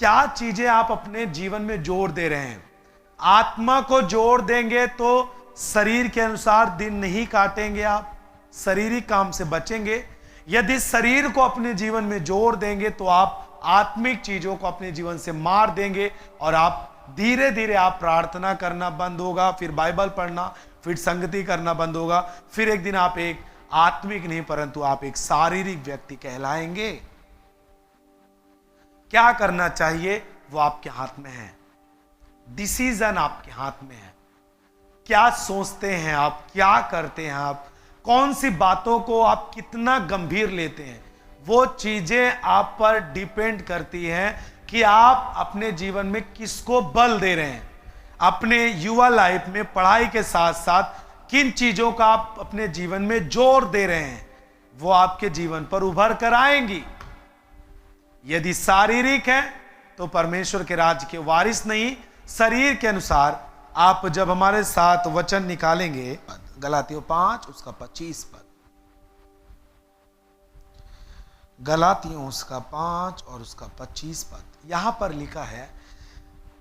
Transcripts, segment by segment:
क्या चीजें आप अपने जीवन में जोड़ दे रहे हैं? आत्मा को जोड़ देंगे तो शरीर के अनुसार दिन नहीं काटेंगे, आप शारीरिक काम से बचेंगे। यदि शरीर को अपने जीवन में जोड़ देंगे तो आप आत्मिक चीजों को अपने जीवन से मार देंगे और आप धीरे धीरे आप प्रार्थना करना बंद होगा, फिर बाइबल पढ़ना, फिर संगति करना बंद होगा, फिर एक दिन आप एक आत्मिक नहीं परंतु आप एक शारीरिक व्यक्ति कहलाएंगे। क्या करना चाहिए वो आपके हाथ में है, डिसीजन आपके हाथ में है। क्या सोचते हैं आप, क्या करते हैं आप, कौन सी बातों को आप कितना गंभीर लेते हैं, वो चीजें आप पर डिपेंड करती हैं कि आप अपने जीवन में किसको बल दे रहे हैं। अपने युवा लाइफ में पढ़ाई के साथ साथ किन चीजों का आप अपने जीवन में जोर दे रहे हैं, वो आपके जीवन पर उभर कर आएंगी। यदि शारीरिक है तो परमेश्वर के राज्य के वारिस नहीं, शरीर के अनुसार। आप जब हमारे साथ वचन निकालेंगे गलातियों 5 उसका 25 पद, गलातियों उसका 5 और उसका 25 पद, यहां पर लिखा है,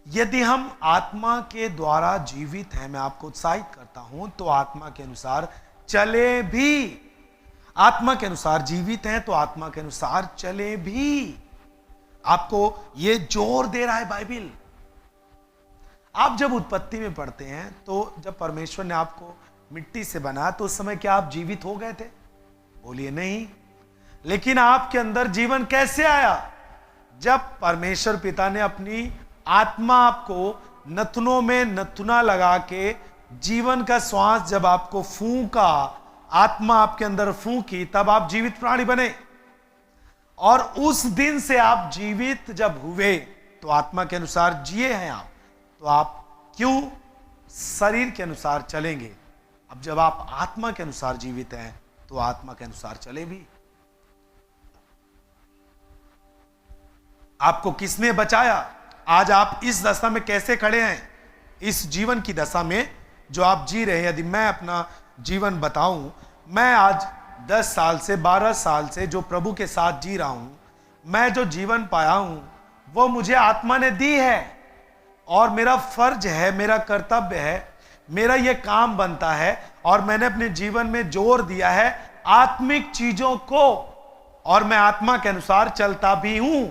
यदि हम आत्मा के द्वारा जीवित हैं, मैं आपको उत्साहित करता हूं, तो आत्मा के अनुसार चले भी। आत्मा के अनुसार जीवित हैं तो आत्मा के अनुसार चले भी। आपको यह जोर दे रहा है बाइबल। आप जब उत्पत्ति में पढ़ते हैं तो जब परमेश्वर ने आपको मिट्टी से बनाया तो उस समय क्या आप जीवित हो गए थे? बोलिए नहीं। लेकिन आपके अंदर जीवन कैसे आया? जब परमेश्वर पिता ने अपनी आत्मा आपको नथनों में नथुना लगा के जीवन का श्वास जब आपको फूंका, आत्मा आपके अंदर फूंकी, तब आप जीवित प्राणी बने। और उस दिन से आप जीवित जब हुए तो आत्मा के अनुसार जिए हैं आप, तो आप क्यों शरीर के अनुसार चलेंगे? अब जब आप आत्मा के अनुसार जीवित हैं तो आत्मा के अनुसार चले भी। आपको किसने बचाया? आज आप इस दशा में कैसे खड़े हैं? इस जीवन की दशा में जो आप जी रहे हैं। यदि मैं अपना जीवन बताऊं, मैं आज 10 साल से 12 साल से जो प्रभु के साथ जी रहा हूं, मैं जो जीवन पाया हूं वो मुझे आत्मा ने दी है। और मेरा फर्ज है, मेरा कर्तव्य है, मेरा यह काम बनता है और मैंने अपने जीवन में जोर दिया है आत्मिक चीजों को, और मैं आत्मा के अनुसार चलता भी हूं।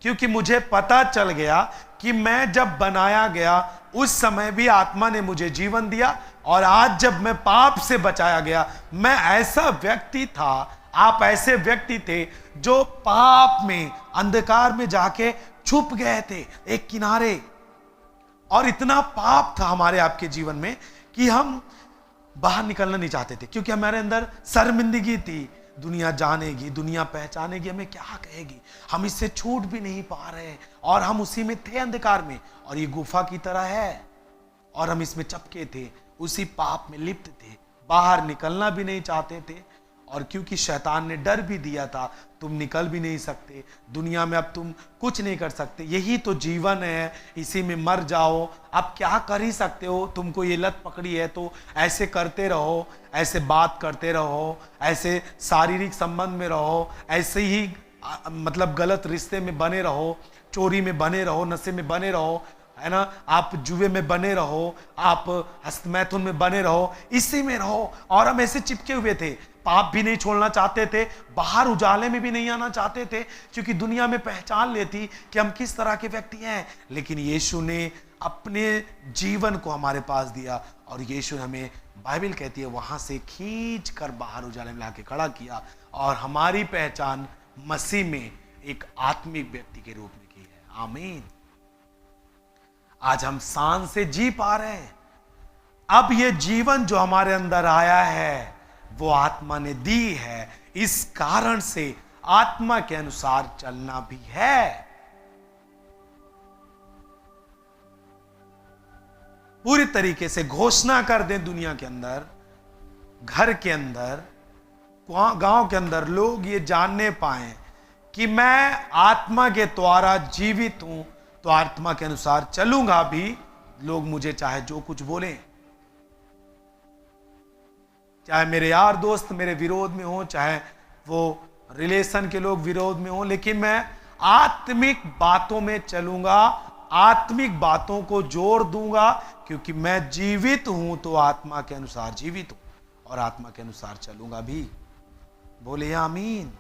क्योंकि मुझे पता चल गया कि मैं जब बनाया गया उस समय भी आत्मा ने मुझे जीवन दिया, और आज जब मैं पाप से बचाया गया, मैं ऐसा व्यक्ति था, आप ऐसे व्यक्ति थे जो पाप में अंधकार में जाके छुप गए थे एक किनारे। और इतना पाप था हमारे आपके जीवन में कि हम बाहर निकलना नहीं चाहते थे, क्योंकि हमारे अंदर शर्मिंदगी थी। दुनिया जानेगी, दुनिया पहचानेगी, हमें क्या कहेगी, हम इससे छूट भी नहीं पा रहे, और हम उसी में थे अंधकार में, और ये गुफा की तरह है और हम इसमें चपके थे, उसी पाप में लिप्त थे, बाहर निकलना भी नहीं चाहते थे। और क्योंकि शैतान ने डर भी दिया था, तुम निकल भी नहीं सकते, दुनिया में अब तुम कुछ नहीं कर सकते, यही तो जीवन है, इसी में मर जाओ, अब क्या कर ही सकते हो, तुमको ये लत पकड़ी है तो ऐसे करते रहो, ऐसे बात करते रहो, ऐसे शारीरिक संबंध में रहो, ऐसे ही मतलब गलत रिश्ते में बने रहो, चोरी में बने रहो, नशे में बने रहो, है ना, आप जुए में बने रहो, आप हस्तमैथुन में बने रहो, इसी में रहो। और हम ऐसे चिपके हुए थे, पाप भी नहीं छोड़ना चाहते थे, बाहर उजाले में भी नहीं आना चाहते थे, क्योंकि दुनिया में पहचान लेती कि हम किस तरह के व्यक्ति हैं। लेकिन यीशु ने अपने जीवन को हमारे पास दिया, और यीशु हमें, बाइबल कहती है, वहां से खींच कर बाहर उजाले में लाके खड़ा किया, और हमारी पहचान मसीह में एक आत्मिक व्यक्ति के रूप में की है। आमीन। आज हम शान से जी पा रहे हैं। अब ये जीवन जो हमारे अंदर आया है वो आत्मा ने दी है, इस कारण से आत्मा के अनुसार चलना भी है। पूरी तरीके से घोषणा कर दें दुनिया के अंदर, घर के अंदर, गांव के अंदर, लोग ये जानने पाए कि मैं आत्मा के द्वारा जीवित हूं, तो आत्मा के अनुसार चलूंगा भी, लोग मुझे चाहे जो कुछ बोलें, चाहे मेरे यार दोस्त मेरे विरोध में हो, चाहे वो रिलेशन के लोग विरोध में हो, लेकिन मैं आत्मिक बातों में चलूंगा, आत्मिक बातों को जोर दूंगा, क्योंकि मैं जीवित हूं तो आत्मा के अनुसार जीवित हूं और आत्मा के अनुसार चलूंगा भी। बोले आमीन।